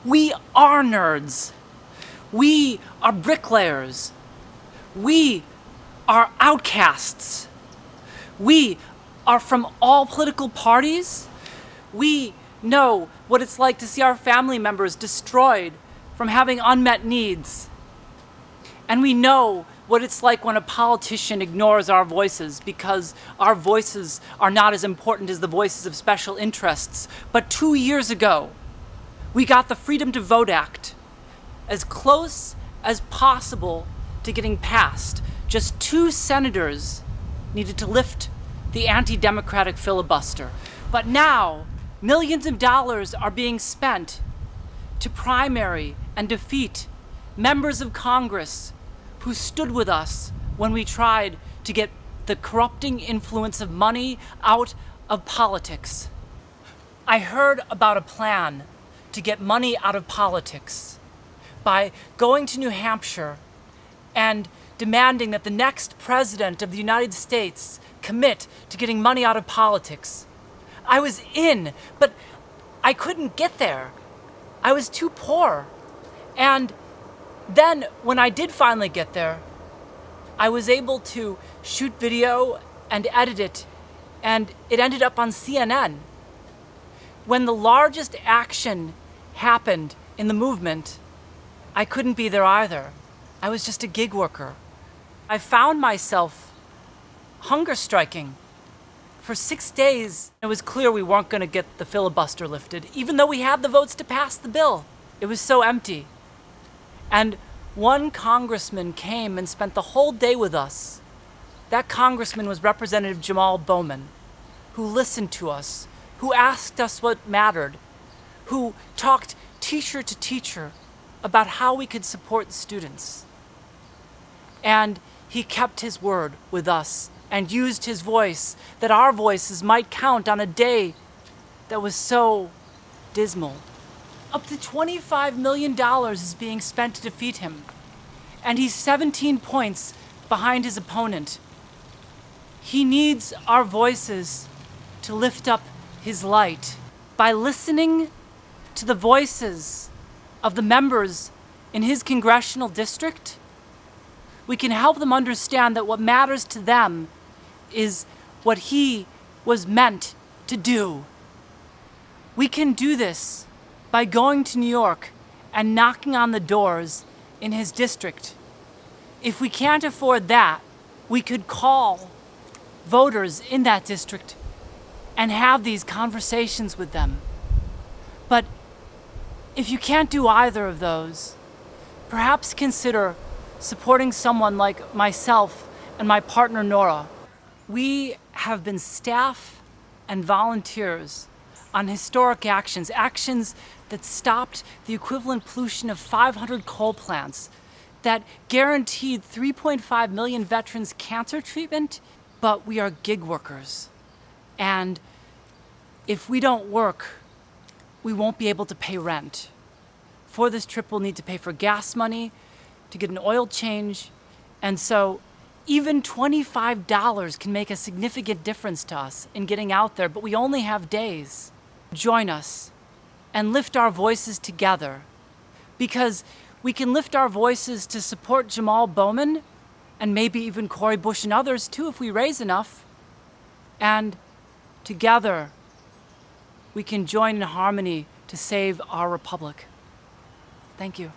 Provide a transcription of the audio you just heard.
We are nerds. We are bricklayers. We are outcasts. We are from all political parties. We know what it's like to see our family members destroyed from having unmet needs. And we know what it's like when a politician ignores our voices because our voices are not as important as the voices of special interests. But 2 years ago, we got the Freedom to Vote Act as close as possible to getting passed. Just 2 senators needed to lift the anti-democratic filibuster. But now, millions of dollars are being spent to primary and defeat members of Congress who stood with us when we tried to get the corrupting influence of money out of politics. I heard about a plan to get money out of politics by going to New Hampshire and demanding that the next president of the United States commit to getting money out of politics. I was in, but I couldn't get there. I was too poor. And then when I did finally get there, I was able to shoot video and edit it, and it ended up on CNN. When the largest action happened in the movement, I couldn't be there either. I was just a gig worker. I found myself hunger striking. For 6 days, it was clear we weren't going to get the filibuster lifted, even though we had the votes to pass the bill. It was so empty. And one congressman came and spent the whole day with us. That congressman was Representative Jamaal Bowman, who listened to us, who asked us what mattered, who talked teacher to teacher about how we could support students. And he kept his word with us and used his voice, that our voices might count on a day that was so dismal. Up to $25 million is being spent to defeat him, and he's 17 points behind his opponent. He needs our voices to lift up his light. By listening to the voices of the members in his congressional district, we can help them understand that what matters to them is what he was meant to do. We can do this by going to New York and knocking on the doors in his district. If we can't afford that, we could call voters in that district and have these conversations with them. But if you can't do either of those, perhaps consider supporting someone like myself and my partner Nora. We have been staff and volunteers on historic actions that stopped the equivalent pollution of 500 coal plants, that guaranteed 3.5 million veterans cancer treatment. But we are gig workers. And if we don't work, we won't be able to pay rent. For this trip, we'll need to pay for gas money, to get an oil change. And so even $25 can make a significant difference to us in getting out there, but we only have days. Join us and lift our voices together, because we can lift our voices to support Jamaal Bowman and maybe even Cori Bush and others too if we raise enough. And together, we can join in harmony to save our republic. Thank you.